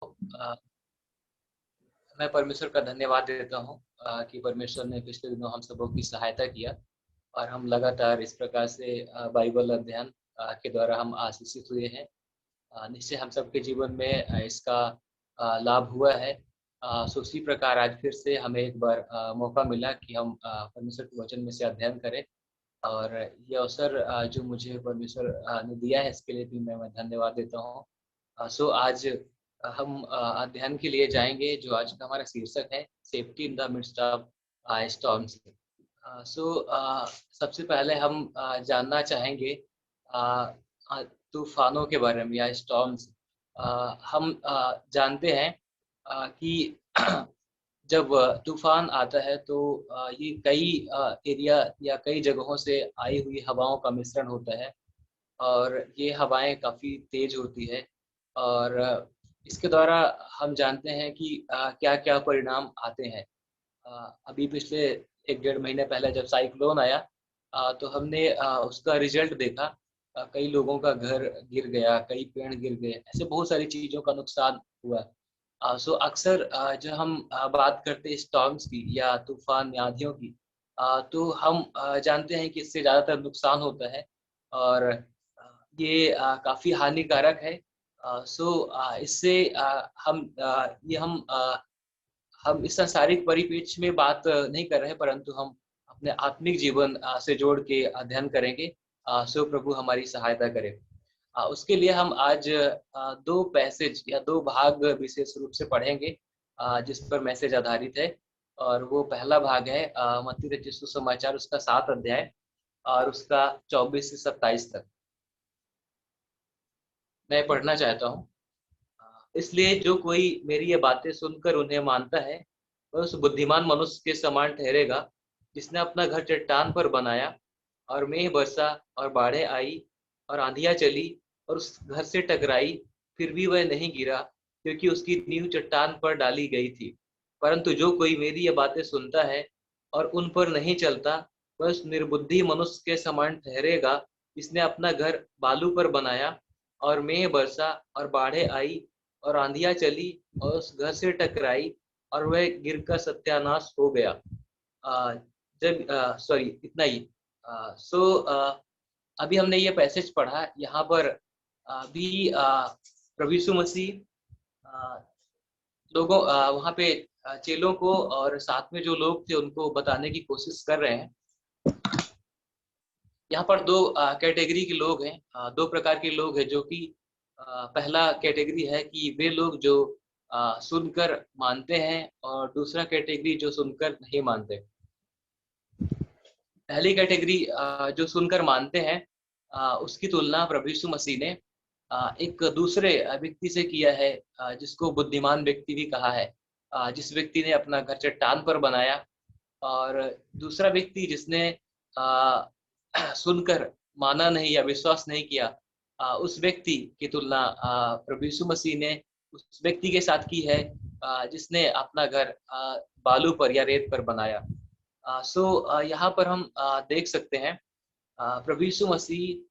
अ, मैं परमेश्वर का धन्यवाद देता हूँ कि परमेश्वर ने पिछले दिनों हम सबों की सहायता किया और हम लगातार इस प्रकार से बाइबल अध्ययन के द्वारा हम आशीषित हुए हैं। निश्चय हम सबके जीवन में इसका लाभ हुआ है। सो उसी प्रकार आज फिर से हमें एक बार मौका मिला कि हम परमेश्वर के वचन में से अध्ययन करें और ये अवसर जो मुझे परमेश्वर ने दिया है इसके लिए भी मैं धन्यवाद देता हूँ। सो आज हम अध्ययन के लिए जाएँगे जो आज का हमारा शीर्षक है safety in the midst of storms. So सबसे पहले हम जानना चाहेंगे अ तूफ़ानों के बारे में या स्टॉर्म्स। हम जानते हैं कि जब तूफ़ान आता है तो ये कई एरिया या कई जगहों से आई हुई हवाओं का मिश्रण होता है और ये हवाएँ काफ़ी तेज़ होती है और इसके द्वारा हम जानते हैं कि क्या-क्या परिणाम आते हैं। अभी पिछले 1 डेढ़ महीने पहले जब साइक्लोन आया तो हमने उसका रिज़ल्ट देखा। कई लोगों का घर गिर गया, कई पेड़ गिर गए, ऐसे बहुत सारी चीज़ों का नुकसान हुआ। सो अक्सर जब हम बात करते हैं स्टॉर्म्स की या तूफ़ान या आँधियों की तो हम जानते हैं कि इससे ज़्यादातर नुकसान होता है और ये काफ़ी हानिकारक है। सो इससे हम इस सांसारिक परिप्रेक्ष्य में बात नहीं कर रहे हैं, परंतु हम अपने आत्मिक जीवन से जोड़ के अध्ययन करेंगे। सो प्रभु हमारी सहायता करे। उसके लिए हम आज 2 पैसेज या 2 भाग विशेष रूप से पढ़ेंगे जिस पर मैसेज आधारित है और वो पहला भाग है मत्ती रचित सुसमाचार उसका 7 अध्याय और उसका 24 से 27 तक। मैं पढ़ना चाहता हूँ। इसलिए जो कोई मेरी ये बातें सुनकर उन्हें मानता है, वह उस बुद्धिमान मनुष्य के समान ठहरेगा, जिसने अपना घर चट्टान पर बनाया और मेघ बरसा और बाढ़ें आई और आंधियाँ चली और उस घर से टकराई, फिर भी वह नहीं गिरा, क्योंकि उसकी नींव चट्टान पर डाली गई थी। परंतु जो कोई मेरी ये बातें सुनता है और उन पर नहीं चलता, वह उस निर्बुद्धि मनुष्य के समान ठहरेगा, जिसने अपना घर बालू पर बनाया और मेघ बरसा और बाढ़ें आई और आंधियाँ चली और उस घर से टकराई और वह गिरकर सत्यानाश हो गया। अ, सॉरी इतना ही। अभी हमने ये पैसेज पढ़ा, यहाँ पर भी प्रभु यीशु मसीह वहाँ पे चेलों को और साथ में जो लोग थे उनको बताने की कोशिश कर रहे हैं। यहाँ पर 2 कैटेगरी के लोग हैं, 2 प्रकार के लोग हैं जो कि पहला कैटेगरी है कि वे लोग जो सुनकर मानते हैं और दूसरा कैटेगरी जो सुनकर नहीं मानते। पहली कैटेगरी जो सुनकर मानते हैं उसकी तुलना प्रभु यीशु मसीह ने एक दूसरे व्यक्ति से किया है जिसको बुद्धिमान व्यक्ति भी कहा है। जिस व्यक्ति ने अपना घर चट्टान पर बनाया और दूसरा व्यक्ति जिसने अ, सुनकर माना नहीं या विश्वास नहीं किया, उस व्यक्ति की तुलना प्रभु यीशु मसीह ने उस व्यक्ति के साथ की है जिसने अपना घर बालू पर या रेत पर बनाया। यहाँ पर हम देख सकते हैं प्रभु यीशु मसीह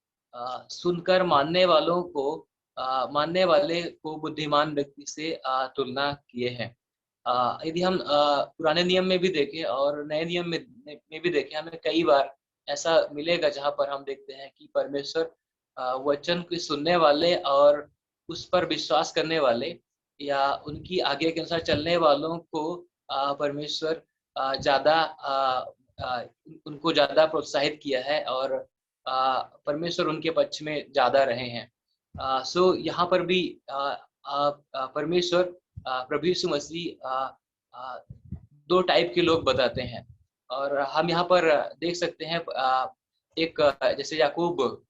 सुनकर मानने वाले को बुद्धिमान व्यक्ति से तुलना किए हैं। यदि हम पुराने नियम में भी देखें और नए नियम में भी देखें, हमें कई बार ऐसा मिलेगा जहाँ पर हम देखते हैं कि परमेश्वर वचन को सुनने वाले और उस पर विश्वास करने वाले या उनकी आज्ञा के अनुसार चलने वालों को परमेश्वर ज़्यादा उनको ज़्यादा प्रोत्साहित किया है और परमेश्वर उनके पक्ष में ज़्यादा रहे हैं। यहाँ पर भी परमेश्वर प्रभु यीशु मसीह 2 टाइप के लोग बताते हैं और हम यहाँ पर देख सकते हैं एक जैसे याकूब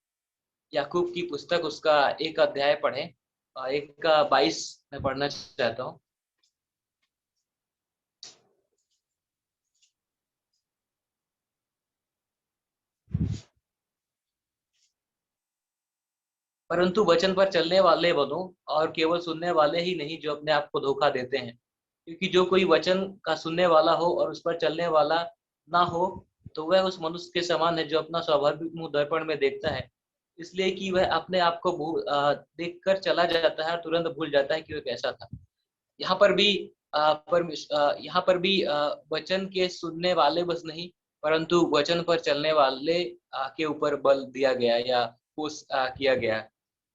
की पुस्तक उसका 1 अध्याय पढ़ें, 1 का 22 मैं पढ़ना चाहता हूँ। परंतु वचन पर चलने वाले बनो और केवल सुनने वाले ही नहीं जो अपने आप को धोखा देते हैं, क्योंकि जो कोई वचन का सुनने वाला हो और उस पर चलने वाला ना हो तो वह उस मनुष्य के समान है जो अपना स्वाभाविक मुंह दर्पण में देखता है, इसलिए कि वह अपने आप को देखकर चला जाता है और तुरंत भूल जाता है कि वह कैसा था। यहाँ पर भी वचन के सुनने वाले बस नहीं, परंतु वचन पर चलने वाले के ऊपर बल दिया गया या पुश किया गया।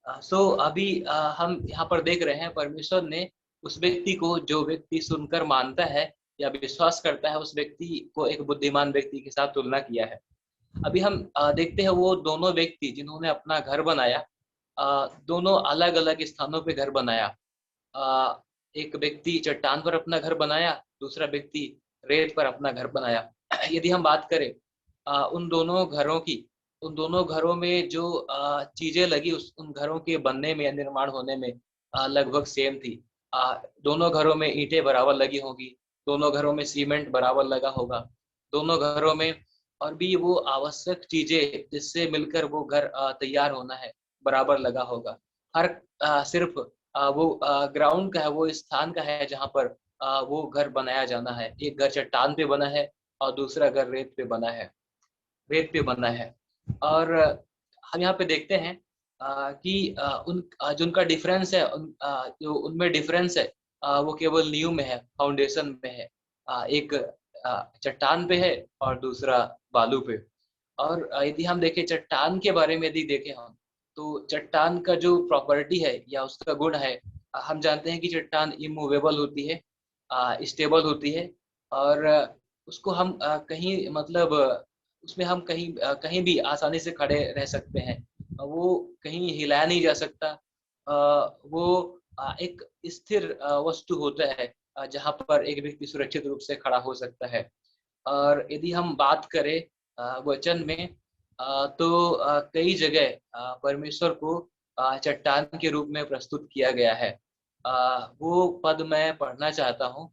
सो अभी हम यहाँ पर देख रहे हैं परमेश्वर ने उस व्यक्ति को, जो व्यक्ति सुनकर मानता है या विश्वास करता है, उस व्यक्ति को एक बुद्धिमान व्यक्ति के साथ तुलना किया है। अभी हम देखते हैं वो दोनों व्यक्ति जिन्होंने अपना घर बनाया, दोनों अलग अलग स्थानों पे घर बनाया। एक व्यक्ति चट्टान पर अपना घर बनाया, दूसरा व्यक्ति रेत पर अपना घर बनाया। यदि हम बात करें उन दोनों घरों में जो चीजें लगी उन घरों के बनने में या निर्माण होने में लगभग सेम थी। दोनों घरों में ईंटें बराबर लगी होगी, दोनों घरों में सीमेंट बराबर लगा होगा, दोनों घरों में और भी वो आवश्यक चीजें जिससे मिलकर वो घर तैयार होना है बराबर लगा होगा। हर सिर्फ वो ग्राउंड का है, वो स्थान का है जहाँ पर वो घर बनाया जाना है। एक घर चट्टान पे बना है और दूसरा घर रेत पे बना है। और हम यहाँ पे देखते हैं कि जो उनका डिफरेंस है, जो उनमें डिफरेंस है वो केवल नींव में है, फाउंडेशन में है। एक चट्टान पे है और दूसरा बालू पे। और यदि हम देखें चट्टान के बारे में, यदि देखें हम, तो चट्टान का जो प्रॉपर्टी है या उसका गुण है, हम जानते हैं कि चट्टान इमूवेबल होती है, स्टेबल होती है। और उसको हम कहीं मतलब उसमें हम कहीं भी आसानी से खड़े रह सकते हैं। वो कहीं हिलाया नहीं जा सकता। वो एक स्थिर वस्तु होता है जहाँ पर एक व्यक्ति सुरक्षित रूप से खड़ा हो सकता है। और यदि हम बात करें वचन में, तो कई जगह परमेश्वर को चट्टान के रूप में प्रस्तुत किया गया है। वो पद मैं पढ़ना चाहता हूँ,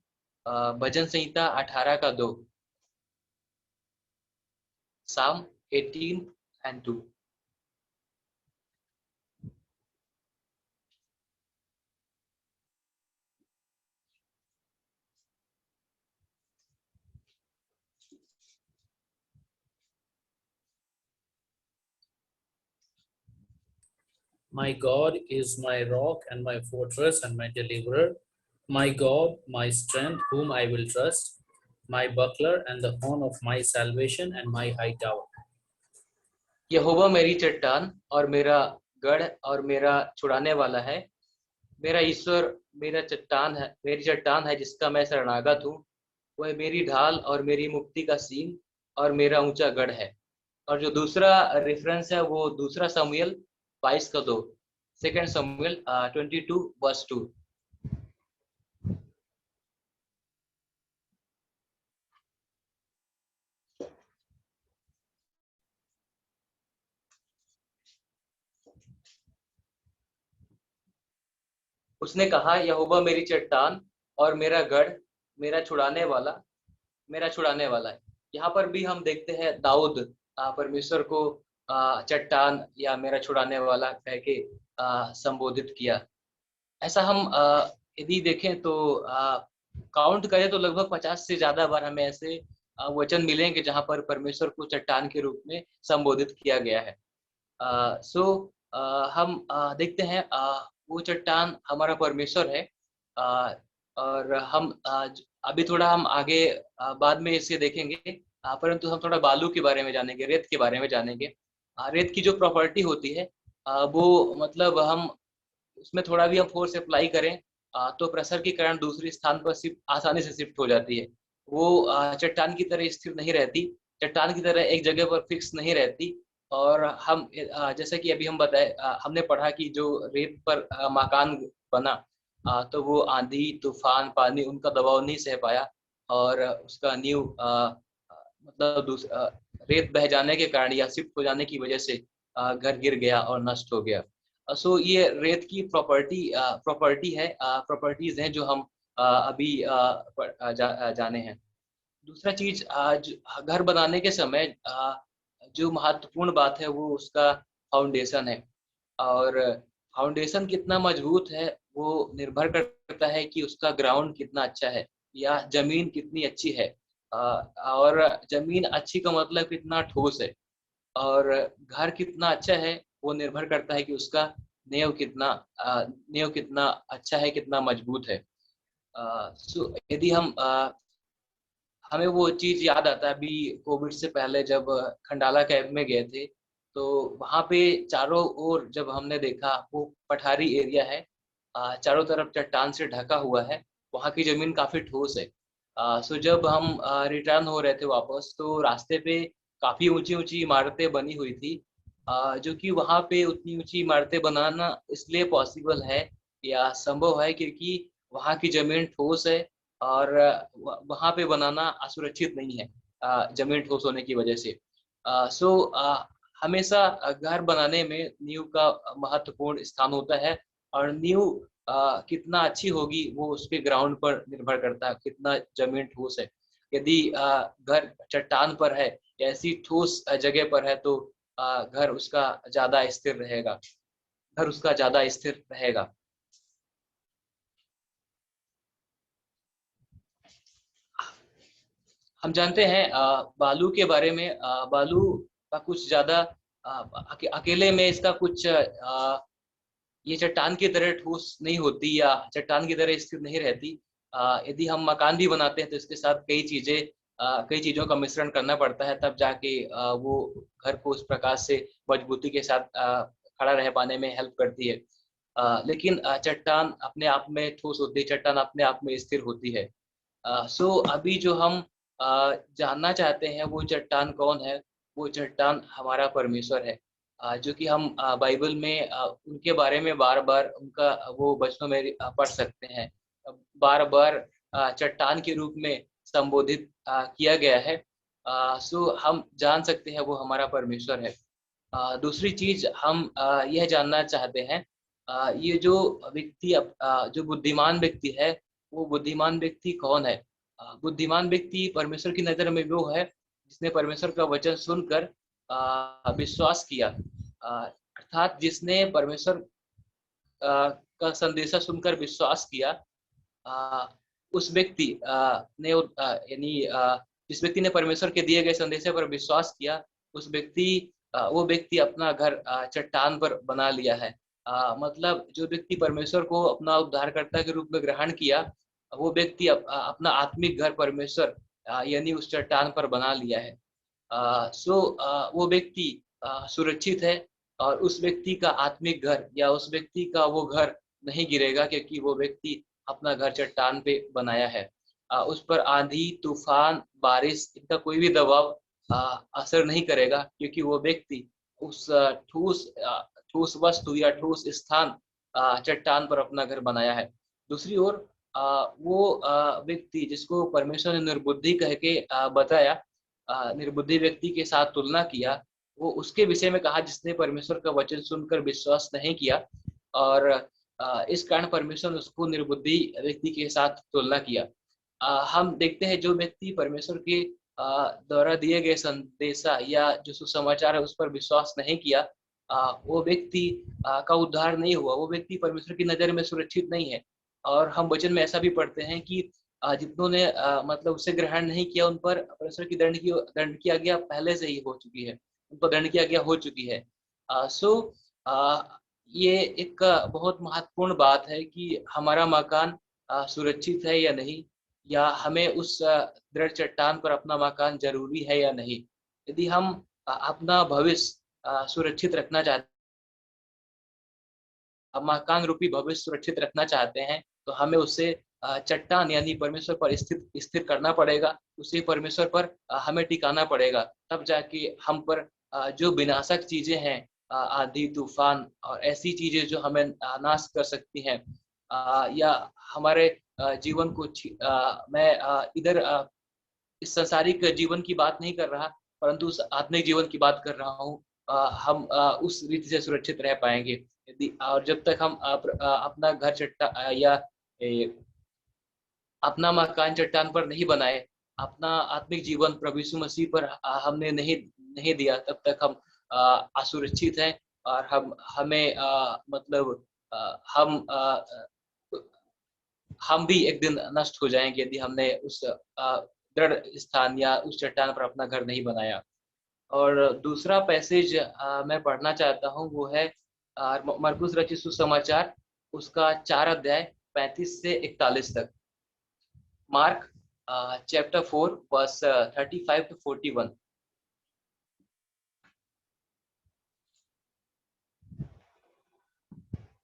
भजन संहिता 18 का 2, Psalm 18:2। My God is my rock and my fortress and my deliverer, my God, my strength, whom I will trust, my buckler and the horn of my salvation and my high tower. यहोवा मेरी चट्टान और मेरा गढ़ और मेरा छुड़ाने वाला है, मेरा ईश्वर मेरी चट्टान है जिसका मैं शरणागत हूँ। वह मेरी ढाल और मेरी मुक्ति का सीन और मेरा ऊंचा गढ़ है। और जो दूसरा रेफरेंस है वो दूसरा समूएल 22:2, 2 समूएल 22:2। उसने कहा, यहोवा मेरी चट्टान और मेरा गढ़, मेरा छुड़ाने वाला है। यहाँ पर भी हम देखते हैं दाऊद परमेश्वर को चट्टान या मेरा छुड़ाने वाला कह के संबोधित किया। ऐसा हम यदि देखें तो काउंट करें तो लगभग 50 से ज्यादा बार हमें ऐसे वचन मिलेंगे जहाँ पर परमेश्वर को चट्टान के रूप में संबोधित किया गया है। सो हम देखते हैं वो चट्टान हमारा परमेश्वर है। और हम अभी थोड़ा हम आगे बाद में इसे देखेंगे, परंतु हम थोड़ा बालू के बारे में जानेंगे, रेत के बारे में जानेंगे। रेत की जो प्रॉपर्टी होती है वो मतलब हम उसमें थोड़ा भी हम फोर्स अप्लाई करें तो प्रेशर के कारण दूसरी स्थान पर आसानी से शिफ्ट हो जाती है। वो चट्टान की तरह स्थिर नहीं रहती, चट्टान की तरह एक जगह पर फिक्स नहीं रहती। और हम जैसा कि अभी हम बताए, हमने पढ़ा कि जो रेत पर मकान बना तो वो आंधी तूफान पानी उनका दबाव नहीं सह पाया और उसका नींव मतलब रेत बह जाने के कारण या शिफ्ट हो जाने की वजह से घर गिर गया और नष्ट हो गया। सो ये रेत की प्रॉपर्टीज हैं जो हम अभी जाने हैं। दूसरा चीज, घर बनाने के समय जो महत्वपूर्ण बात है वो उसका फाउंडेशन है। और फाउंडेशन कितना मजबूत है वो निर्भर करता है कि उसका ग्राउंड कितना अच्छा है या जमीन कितनी अच्छी है। और जमीन अच्छी का मतलब कितना ठोस है, और घर कितना अच्छा है वो निर्भर करता है कि उसका नींव कितना अच्छा है, कितना मजबूत है। यदि हम हमें वो चीज याद आता है अभी कोविड से पहले जब खंडाला कैंप में गए थे, तो वहां पे चारों ओर जब हमने देखा वो पठारी एरिया है, चारों तरफ चट्टान से ढका हुआ है, वहां की जमीन काफी ठोस है। जब हम रिटर्न हो रहे थे वापस, तो रास्ते पे काफी ऊंची ऊंची इमारतें बनी हुई थी, जो कि वहां पे उतनी ऊंची इमारतें बनाना इसलिए पॉसिबल है या संभव है क्योंकि वहां की जमीन ठोस है, और वहां पे बनाना असुरक्षित नहीं है जमीन ठोस होने की वजह से। हमेशा घर बनाने में नींव का महत्वपूर्ण स्थान होता है, और नींव कितना अच्छी होगी वो उसके ग्राउंड पर निर्भर करता है, कितना जमीन ठोस है। यदि घर चट्टान पर है या ऐसी ठोस जगह पर है, तो घर उसका ज्यादा स्थिर रहेगा, घर उसका ज्यादा स्थिर रहेगा। हम जानते हैं बालू के बारे में, बालू का कुछ ज्यादा अकेले में इसका कुछ ये चट्टान की तरह ठोस नहीं होती या चट्टान की तरह स्थिर नहीं रहती। यदि हम मकान भी बनाते हैं तो इसके साथ कई चीजों का मिश्रण करना पड़ता है, तब जाके वो घर को उस प्रकार से मजबूती के साथ खड़ा रह पाने में हेल्प करती है। लेकिन चट्टान अपने आप में ठोस होती है, चट्टान अपने आप में स्थिर होती है। अभी जो हम जानना चाहते हैं वो चट्टान कौन है, वो चट्टान हमारा परमेश्वर है, जो कि हम बाइबल में उनके बारे में बार बार उनका वो वचनों में पढ़ सकते हैं। बार बार चट्टान के रूप में संबोधित किया गया है। हम जान सकते हैं वो हमारा परमेश्वर है। दूसरी चीज हम यह जानना चाहते हैं, ये जो व्यक्ति जो बुद्धिमान व्यक्ति है, वो बुद्धिमान व्यक्ति कौन है। बुद्धिमान व्यक्ति परमेश्वर की नजर में वो है जिसने परमेश्वर का वचन सुनकर विश्वास किया, अर्थात जिसने परमेश्वर का संदेशा सुनकर विश्वास किया। उस व्यक्ति ने यानी जिस व्यक्ति ने परमेश्वर के दिए गए संदेशे पर विश्वास किया, वो व्यक्ति अपना घर चट्टान पर बना लिया है। मतलब जो व्यक्ति परमेश्वर को अपना उद्धारकर्ता के रूप में ग्रहण किया, वो व्यक्ति अपना आत्मिक घर परमेश्वर यानी उस चट्टान पर बना लिया है। वो व्यक्ति सुरक्षित है, और उस व्यक्ति का आत्मिक घर या उस व्यक्ति का वो घर नहीं गिरेगा, क्योंकि वो व्यक्ति अपना घर चट्टान पे बनाया है। उस पर आंधी, तूफान, बारिश, इनका कोई भी दबाव असर नहीं करेगा, क्योंकि वो व्यक्ति उस ठोस वस्तु या ठोस स्थान चट्टान पर अपना घर बनाया है। दूसरी ओर वो व्यक्ति जिसको परमेश्वर ने निर्बुद्धि कह के बताया, निर्बुद्धि व्यक्ति के साथ तुलना किया, वो उसके विषय में कहा जिसने परमेश्वर का वचन सुनकर विश्वास नहीं किया, और इस कारण परमेश्वर ने उसको निर्बुद्धि व्यक्ति के साथ तुलना किया। हम देखते हैं जो व्यक्ति परमेश्वर के द्वारा दिए गए संदेशा या जो सुसमाचार है उस पर विश्वास नहीं किया, वो व्यक्ति का उद्धार नहीं हुआ, वो व्यक्ति परमेश्वर की नजर में सुरक्षित नहीं है। और हम वचन में ऐसा भी पढ़ते हैं कि जितनों ने मतलब उसे ग्रहण नहीं किया, उन पर परमेश्वर की दंड की आज्ञा पहले से ही हो चुकी है, उन पर दंड की आज्ञा हो चुकी है। ये एक बहुत महत्वपूर्ण बात है कि हमारा मकान सुरक्षित है या नहीं, या हमें उस दृढ़ चट्टान पर अपना मकान जरूरी है या नहीं। यदि हम अपना भविष्य सुरक्षित रखना चाहते हैं, मकान रूपी भविष्य सुरक्षित रखना चाहते हैं, तो हमें उसे चट्टान यानी परमेश्वर पर स्थिर करना पड़ेगा, उसी परमेश्वर पर हमें टिकाना पड़ेगा। तब जाके हम पर जो विनाशक चीजें हैं, आंधी, तूफान और ऐसी चीजें जो हमें नाश कर सकती हैं, या हमारे जीवन को मैं इधर इस संसारिक जीवन की बात नहीं कर रहा, परंतु उस आत्मिक जीवन की बात कर रहा हूँ। हम उस रीति से सुरक्षित रह पाएंगे यदि, और जब तक हम अपना घर अपना मकान चट्टान पर नहीं बनाए, अपना आत्मिक जीवन प्रभु यीशु मसीह पर हमने नहीं दिया, तब तक हम असुरक्षित हैं, और हमें मतलब हम भी एक दिन नष्ट हो जाएंगे यदि हमने उस दृढ़ स्थान या उस चट्टान पर अपना घर नहीं बनाया। और दूसरा पैसेज मैं पढ़ना चाहता हूँ, वो है मरकुस रचित सुसमाचार, उसका 4 अध्याय 35 से 41 तक। Mark chapter 4 verse 35 to 41.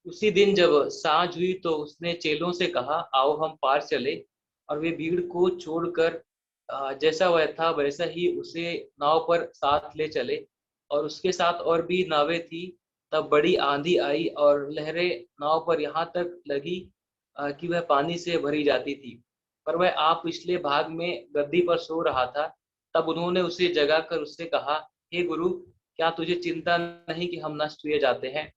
उसी दिन जब सांझ हुई तो उसने चेलों से कहा, आओ हम पार चले। और वे भीड़ को छोड़कर जैसा वह था वैसा ही उसे नाव पर साथ ले चले। और उसके साथ और भी नावें थी। तब बड़ी आंधी आई और लहरें नाव पर यहाँ तक लगी कि वह पानी से भरी जाती थी। पर वह आप पिछले भाग में गद्दी पर सो रहा था। तब उन्होंने उसे जगाकर उससे कहा, हे गुरु, क्या तुझे चिंता नहीं कि हम नष्ट हुए जाते हैं?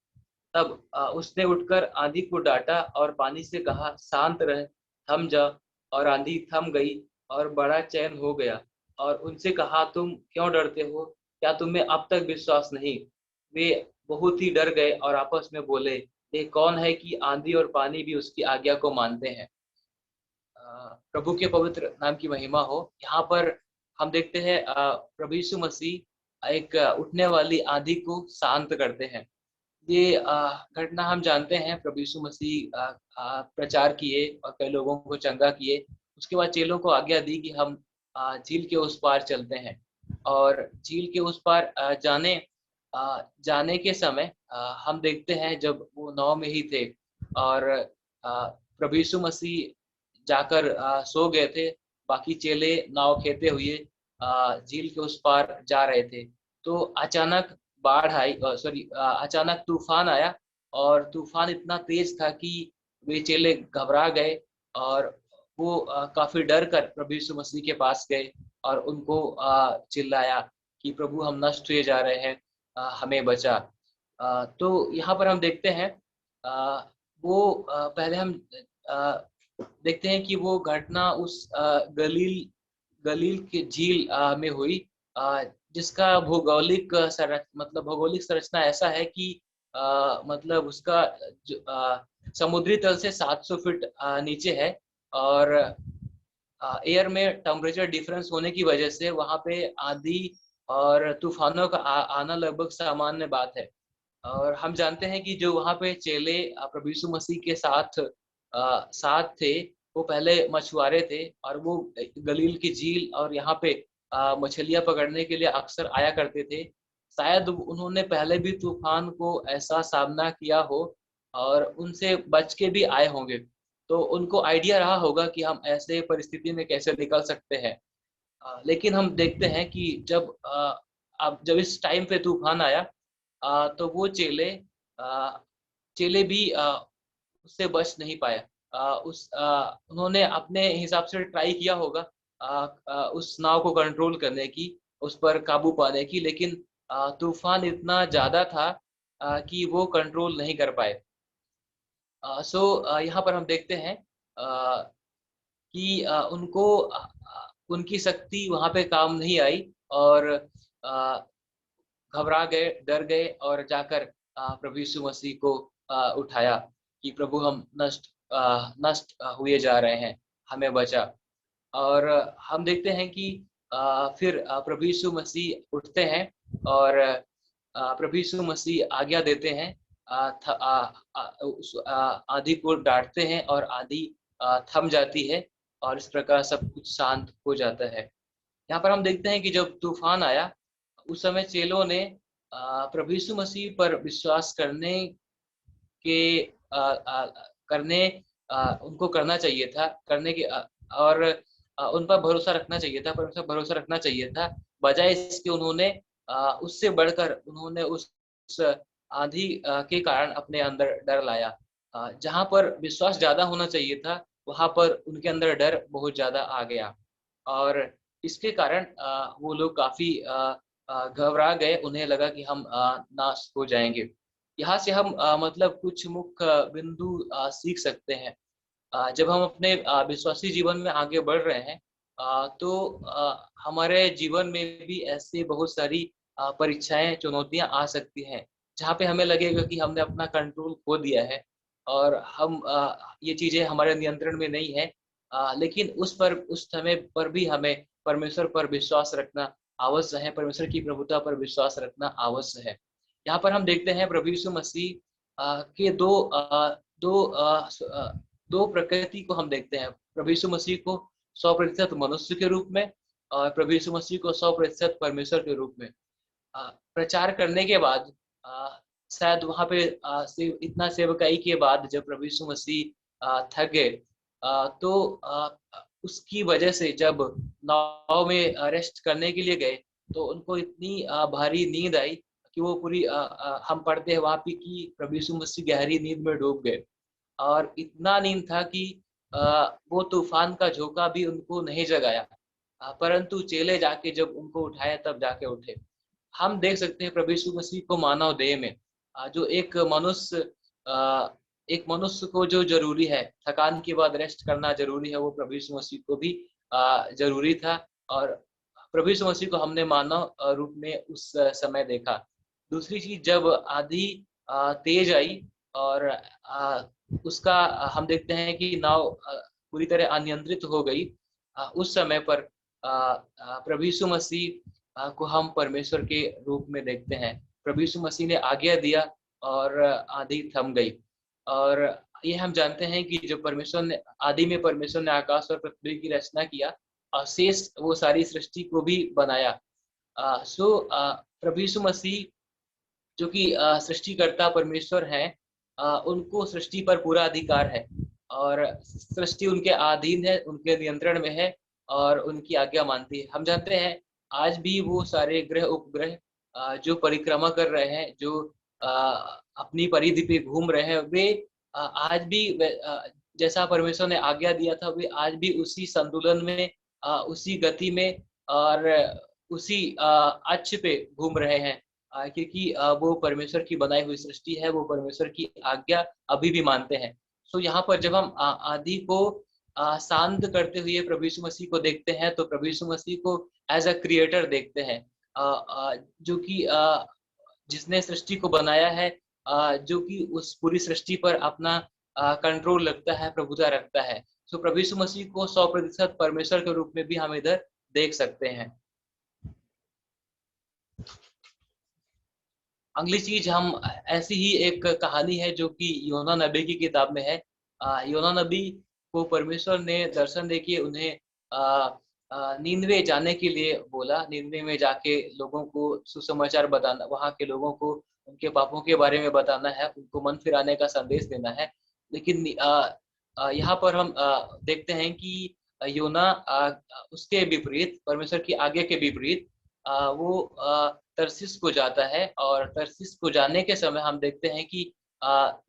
तब उसने उठकर आंधी को डांटा और पानी से कहा, शांत रह, थम जा। और आंधी थम गई और बड़ा चैन हो गया। और उनसे कहा, तुम क्यों डरते हो? क्या तुम्हें अब तक विश्वास नहीं? वे बहुत ही डर गए और आपस में बोले, ये कौन है कि आंधी और पानी भी उसकी आज्ञा को मानते हैं। प्रभु के पवित्र नाम की महिमा हो। यहाँ पर हम देखते हैं प्रभु यीशु मसीह एक उठने वाली आंधी को शांत करते हैं। ये घटना हम जानते हैं। प्रभु यीशु मसीह प्रचार किए और कई लोगों को चंगा किए। उसके बाद चेलों को आज्ञा दी कि हम झील के उस पार चलते हैं। और झील के उस पार जाने के समय हम देखते हैं जब वो नाव में ही थे और प्रभु यीशु मसीह जाकर सो गए थे। बाकी चेले नाव खेते हुए झील के उस पार जा रहे थे। तो अचानक बाढ़ आई, अचानक तूफान आया। और तूफान इतना तेज था कि वे चेले घबरा गए और वो काफी डर कर प्रभु यीशु मसीह के पास गए और उनको चिल्लाया कि प्रभु, हम नष्ट हुए जा रहे हैं, हमें बचा। तो यहाँ पर हम देखते हैं पहले हम देखते हैं कि वो घटना उस गलील गलील के झील में हुई, जिसका भौगोलिक संरचना ऐसा है कि मतलब उसका समुद्री तल से 700 फीट नीचे है। और एयर में टेम्परेचर डिफरेंस होने की वजह से वहां पे आंधी और तूफानों का आना लगभग सामान्य बात है। और हम जानते हैं कि जो वहां पे चेले प्रभु यीशु मसीह के साथ थे, वो पहले मछुआरे थे और वो गलील की झील और यहाँ पे मछलियां पकड़ने के लिए अक्सर आया करते थे। शायद उन्होंने पहले भी तूफान को ऐसा सामना किया हो और उनसे बच के भी आए होंगे। तो उनको आइडिया रहा होगा कि हम ऐसे परिस्थिति में कैसे निकल सकते हैं। लेकिन हम देखते हैं कि अब जब इस टाइम पे तूफान आया तो वो चेले भी उससे बच नहीं पाए। उन्होंने अपने हिसाब से ट्राई किया होगा उस नाव को कंट्रोल करने की, उस पर काबू पाने की, लेकिन तूफान इतना ज्यादा था कि वो कंट्रोल नहीं कर पाए। यहाँ पर हम देखते हैं कि उनकी शक्ति वहां पे काम नहीं आई और घबरा गए, डर गए और जाकर प्रभु यीशु मसीह को उठाया कि प्रभु, हम नष्ट हुए जा रहे हैं, हमें बचा। और हम देखते हैं कि फिर प्रभु यीशु मसीह उठते हैं और प्रभु यीशु मसीह आज्ञा देते हैं, उस आंधी को डांटते हैं और आंधी थम जाती है और इस प्रकार सब कुछ शांत हो जाता है। यहाँ पर हम देखते हैं कि जब तूफान आया उस समय चेलों ने प्रभु यीशु मसीह पर विश्वास के आ, आ, करने उनको करना चाहिए था, करने के और उन पर भरोसा रखना चाहिए था, पर उन पर भरोसा रखना चाहिए था। बजाय इसके उन्होंने उससे बढ़कर उन्होंने उस आंधी के कारण अपने अंदर डर लाया। जहाँ पर विश्वास ज्यादा होना चाहिए था वहां पर उनके अंदर डर बहुत ज्यादा आ गया और इसके कारण वो लोग काफी घबरा गए। उन्हें लगा कि हम नाश हो जाएंगे। यहाँ से हम मतलब कुछ मुख्य बिंदु सीख सकते हैं। जब हम अपने विश्वासी जीवन में आगे बढ़ रहे हैं तो हमारे जीवन में भी ऐसी बहुत सारी परीक्षाएं, चुनौतियां आ सकती हैं जहाँ पे हमें लगेगा कि हमने अपना कंट्रोल खो दिया है और हम ये चीजें हमारे नियंत्रण में नहीं है। लेकिन उस समय पर भी हमें परमेश्वर पर विश्वास रखना आवश्यक है, परमेश्वर की प्रभुता पर विश्वास रखना आवश्यक है। यहाँ पर हम देखते हैं प्रभु यीशु मसीह के दो प्रकृति को हम देखते हैं। प्रभु यीशु मसीह को 100% मनुष्य के रूप में और प्रभु यीशु मसीह को 100% परमेश्वर के रूप में प्रचार करने के बाद शायद वहां पे इतना सेवकाई के बाद जब प्रभु यीशु मसीह थक गए, तो उसकी वजह से जब नाव में रेस्ट करने के लिए गए तो उनको इतनी भारी नींद आई कि वो पूरी हम पढ़ते हैं वहां पे कि प्रभु यीशु मसीह गहरी नींद में डूब गए और इतना नींद था कि वो तूफान का झोंका भी उनको नहीं जगाया, परंतु चेले जाके जब उनको उठाया तब जाके उठे। हम देख सकते हैं प्रभु यीशु मसीह को मानव देह में जो एक मनुष्य को जो जरूरी है, थकान के बाद रेस्ट करना जरूरी है, वो प्रभु यीशु मसीह को भी जरूरी था। और प्रभु यीशु मसीह को हमने मानव रूप में उस समय देखा। दूसरी चीज, जब आंधी तेज आई और उसका हम देखते हैं कि नाव पूरी तरह अनियंत्रित हो गई, उस समय पर प्रभु यीशु मसीह को हम परमेश्वर के रूप में देखते हैं। प्रभु यीशु मसीह ने आज्ञा दिया और आंधी थम गई। और ये हम जानते हैं कि जो परमेश्वर ने आदि में परमेश्वर ने आकाश और पृथ्वी की रचना किया और शेष वो सारी सृष्टि को भी बनाया। प्रभु यीशु मसीह जो कि सृष्टिकर्ता परमेश्वर हैं, उनको सृष्टि पर पूरा अधिकार है और सृष्टि उनके अधीन है, उनके नियंत्रण में है और उनकी आज्ञा मानती है। हम जानते हैं आज भी वो सारे ग्रह उपग्रह जो परिक्रमा कर रहे हैं, जो अपनी परिधि पे घूम रहे हैं, वे आज भी जैसा परमेश्वर ने आज्ञा दिया था, वे आज भी उसी संतुलन में, उसी गति में और उसी अक्ष पे घूम रहे हैं, क्योंकि वो परमेश्वर की बनाई हुई सृष्टि है, वो परमेश्वर की आज्ञा अभी भी मानते हैं। सो यहाँ पर जब हम आदि को शांत करते हुए प्रभु यीशु मसीह को देखते हैं तो प्रभु यीशु मसीह को एज अ क्रिएटर देखते हैं, जो कि जिसने सृष्टि को बनाया है, जो कि उस पूरी सृष्टि पर अपना कंट्रोल रखता है, प्रभुता रखता है। सो प्रभु यीशु मसीह को 100% परमेश्वर के रूप में भी हम इधर देख सकते हैं। अगली चीज, हम ऐसी ही एक कहानी है जो कि योना नबी की किताब में है। योना नबी को परमेश्वर ने दर्शन देके उन्हें नीनवे जाने के लिए बोला। नीनवे में जाके लोगों को सुसमाचार बताना, वहां के लोगों को उनके पापों के बारे में बताना है, उनको मन फिराने का संदेश देना है। लेकिन यहाँ पर हम देखते हैं कि योना उसके विपरीत, परमेश्वर की आज्ञा के विपरीत वो तरसीस को जाता है और तरसीस को जाने के समय हम देखते हैं कि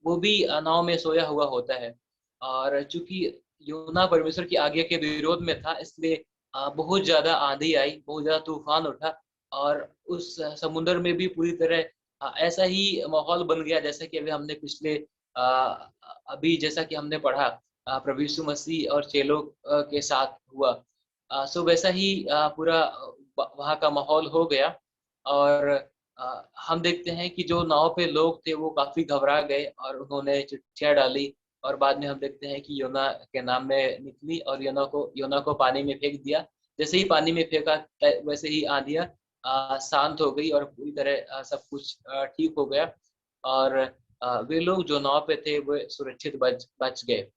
वो भी नाव में सोया हुआ होता है। और चूंकि यूना परमेश्वर की आज्ञा के विरोध में था, इसलिए बहुत ज्यादा आंधी आई, बहुत ज्यादा तूफान उठा और उस समुद्र में भी पूरी तरह ऐसा ही माहौल बन गया जैसा कि अभी हमने पिछले अभी जैसा कि हमने पढ़ा प्रभु यीशु मसीह और चेलों के साथ हुआ। सो वैसा ही पूरा वहाँ का माहौल हो गया। और हम देखते हैं कि जो नाव पे लोग थे वो काफी घबरा गए और उन्होंने चिट्ठियां डाली और बाद में हम देखते हैं कि योना के नाम में निकली और योना को पानी में फेंक दिया। जैसे ही पानी में फेंका वैसे ही आंधियां शांत हो गई और पूरी तरह सब कुछ ठीक हो गया और वे लोग जो नाव पे थे वो सुरक्षित बच गए।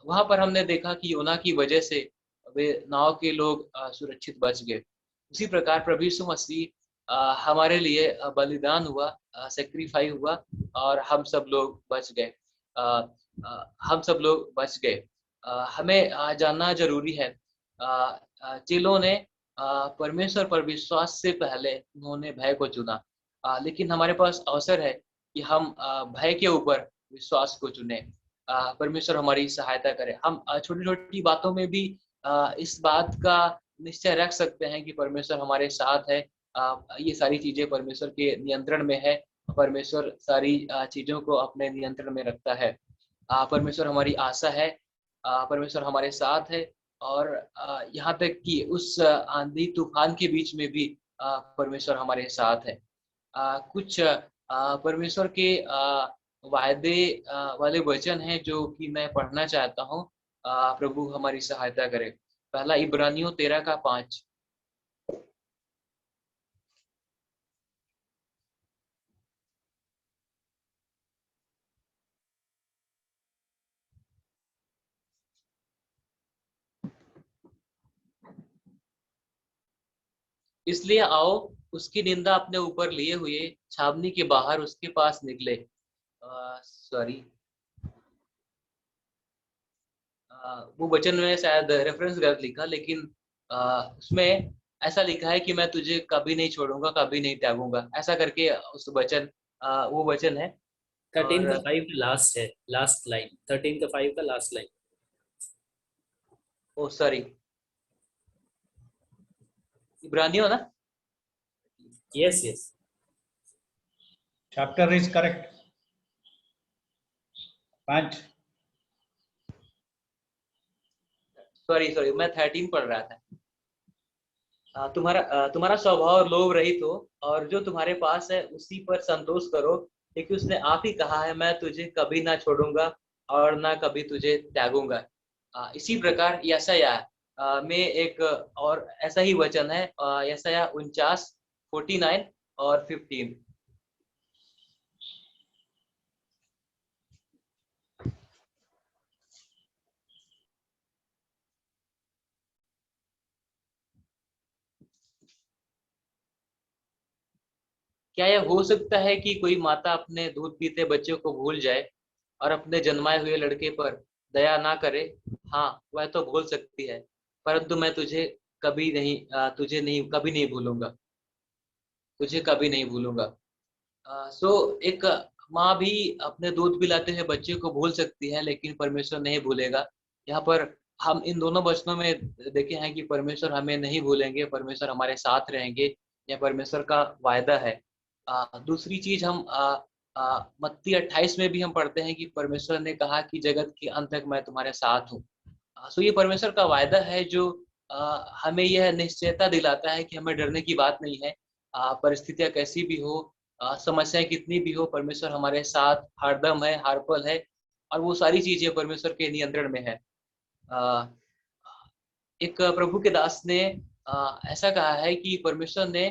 वहां पर हमने देखा कि योना की वजह से वे नाव के लोग सुरक्षित बच गए। उसी प्रकार प्रभु यीशु मसीह हमारे लिए बलिदान हुआ, सेक्रीफाई हुआ और हम सब लोग बच गए। हम सब लोग बच गए। हमें जानना जरूरी है, चेलों ने परमेश्वर पर विश्वास से पहले उन्होंने भय को चुना, लेकिन हमारे पास अवसर है कि हम भय के ऊपर विश्वास को चुने। परमेश्वर हमारी सहायता करे। हम छोटी छोटी बातों में भी इस बात का निश्चय रख सकते हैं कि परमेश्वर हमारे साथ है। ये सारी चीजें परमेश्वर के नियंत्रण में है। परमेश्वर सारी चीजों को अपने नियंत्रण में रखता है। परमेश्वर हमारी आशा है। परमेश्वर हमारे साथ है और यहाँ तक कि उस आंधी तूफान के बीच में भी परमेश्वर हमारे साथ है। कुछ परमेश्वर के वायदे वाले वचन हैं जो कि मैं पढ़ना चाहता हूँ। प्रभु हमारी सहायता करे। पहला इब्रानियों 13:5। इसलिए आओ उसकी निंदा अपने ऊपर लिए हुए छावनी के बाहर उसके पास निकले। सॉरी, वो वचन में शायद रेफरेंस गलत लिखा, लेकिन उसमें ऐसा लिखा है कि मैं तुझे कभी नहीं छोड़ूंगा, कभी नहीं त्यागूंगा, ऐसा करके उस वचन वो वचन है। 13 और का 5 लास्ट है, लास्ट लाइन, 13 का 5 का लास्ट लाइन। ओ सॉरी, इब्रानियों ना। Yes yes. Chapter is correct. 5। Sorry sorry, मैं 13 पढ़ रहा था। तुम्हारा स्वभाव लोभ रहित हो और जो तुम्हारे पास है उसी पर संतोष करो, क्योंकि उसने आप ही कहा है, मैं तुझे कभी ना छोड़ूंगा और ना कभी तुझे त्यागूंगा। इसी प्रकार यशायाह में एक और ऐसा ही वचन है, यशायाह 49, 49 और 15। क्या यह हो सकता है कि कोई माता अपने दूध पीते बच्चे को भूल जाए और अपने जन्माए हुए लड़के पर दया ना करे? हाँ, वह तो भूल सकती है, परंतु मैं तुझे नहीं, कभी नहीं भूलूंगा, तुझे कभी नहीं भूलूंगा। सो एक माँ भी अपने दूध पिलाते हुए बच्चे को भूल सकती है, लेकिन परमेश्वर नहीं भूलेगा। यहाँ पर हम इन दोनों वचनों में देखे हैं कि परमेश्वर हमें नहीं भूलेंगे, परमेश्वर हमारे साथ रहेंगे, यह परमेश्वर का वायदा है। दूसरी चीज हम मत्ती 28 में भी हम पढ़ते हैं कि परमेश्वर ने कहा कि जगत के अंत तक मैं तुम्हारे साथ हूँ। सो ये परमेश्वर का वायदा है जो हमें यह निश्चयता दिलाता है कि हमें डरने की बात नहीं है। परिस्थितियां कैसी भी हो, समस्याएं कितनी भी हो, परमेश्वर हमारे साथ हरदम है, हर पल है, और वो सारी चीजें परमेश्वर के नियंत्रण में है। अ, एक प्रभु के दास ने ऐसा कहा है कि परमेश्वर ने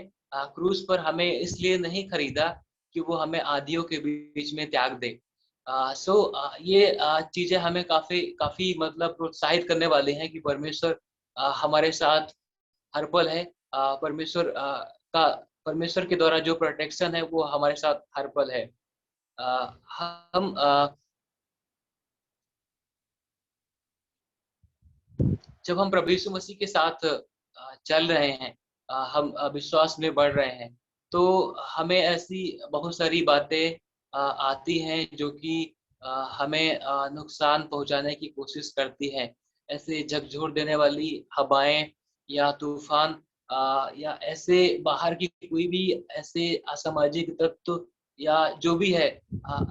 क्रूस पर हमें इसलिए नहीं खरीदा कि वो हमें आदियों के बीच में त्याग दे। सो ये चीजें हमें काफी काफी मतलब प्रोत्साहित करने वाले हैं कि परमेश्वर हमारे साथ हर पल है। का परमेश्वर के द्वारा जो प्रोटेक्शन है वो हमारे साथ हर पल है। हम जब हम प्रभु यीशु मसीह के साथ चल रहे हैं, हम विश्वास में बढ़ रहे हैं, तो हमें ऐसी बहुत सारी बातें आती हैं जो कि हमें नुकसान पहुंचाने की कोशिश करती हैं। ऐसे झकझोर देने वाली हवाएं या तूफान, या ऐसे बाहर की कोई भी ऐसे असामाजिक तत्व या जो भी है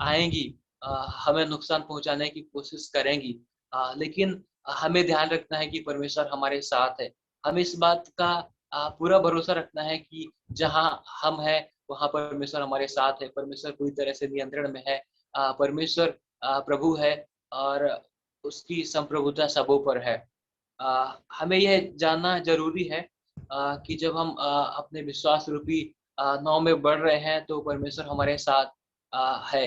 आएंगी, हमें नुकसान पहुंचाने की कोशिश करेंगी। लेकिन हमें ध्यान रखना है कि परमेश्वर हमारे साथ है। हमें इस बात का पूरा भरोसा रखना है कि जहाँ हम हैं वहाँ परमेश्वर हमारे साथ है, परमेश्वर पूरी तरह से नियंत्रण में है, परमेश्वर प्रभु है और उसकी संप्रभुता सबों पर है। हमें यह जानना जरूरी है कि जब हम अपने विश्वास रूपी नाव में बढ़ रहे हैं तो परमेश्वर हमारे साथ है।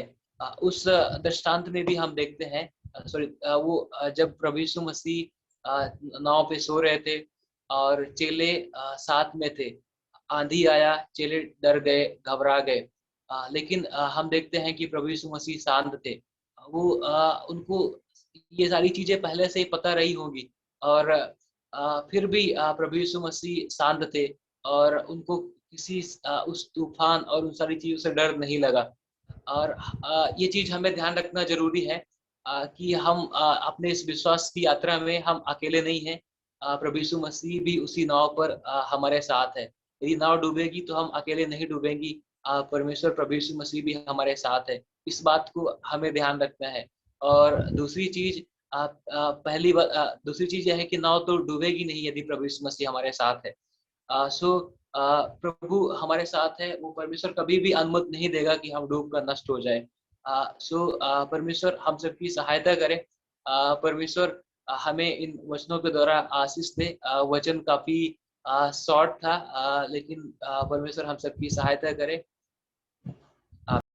उस दृष्टांत में भी हम देखते हैं, सॉरी, वो जब प्रभु यीशु मसीह नाव पे सो रहे थे और चेले साथ में थे, आंधी आया, चेले डर गए, घबरा गए, लेकिन हम देखते हैं कि प्रभु यीशु मसीह शांत थे। वो उनको ये सारी चीजें पहले से ही पता रही होंगी, और फिर भी प्रभु यीशु मसीह शांत थे और उनको किसी उस तूफान और उन सारी चीजों से डर नहीं लगा। और ये चीज हमें ध्यान रखना जरूरी है कि हम अपने इस विश्वास की यात्रा में हम अकेले नहीं हैं। प्रभु यीशु मसीह भी उसी नाव पर हमारे साथ है। यदि नाव डूबेगी तो हम अकेले नहीं डूबेंगी, परमेश्वर प्रभु यीशु मसीह भी हमारे साथ है। इस बात को हमें ध्यान रखना है। और दूसरी चीज, दूसरी चीज यह है कि नाव तो डूबेगी नहीं यदि प्रभु यीशु मसीह हमारे साथ है। सो प्रभु हमारे साथ है, वो परमेश्वर कभी भी अनुमति नहीं देगा कि हम डूब कर नष्ट हो जाए। सो परमेश्वर हम सबकी सहायता करे। परमेश्वर हमें इन वचनों के द्वारा आशीष दे। वचन काफी शॉर्ट था, लेकिन परमेश्वर हम सबकी सहायता करे।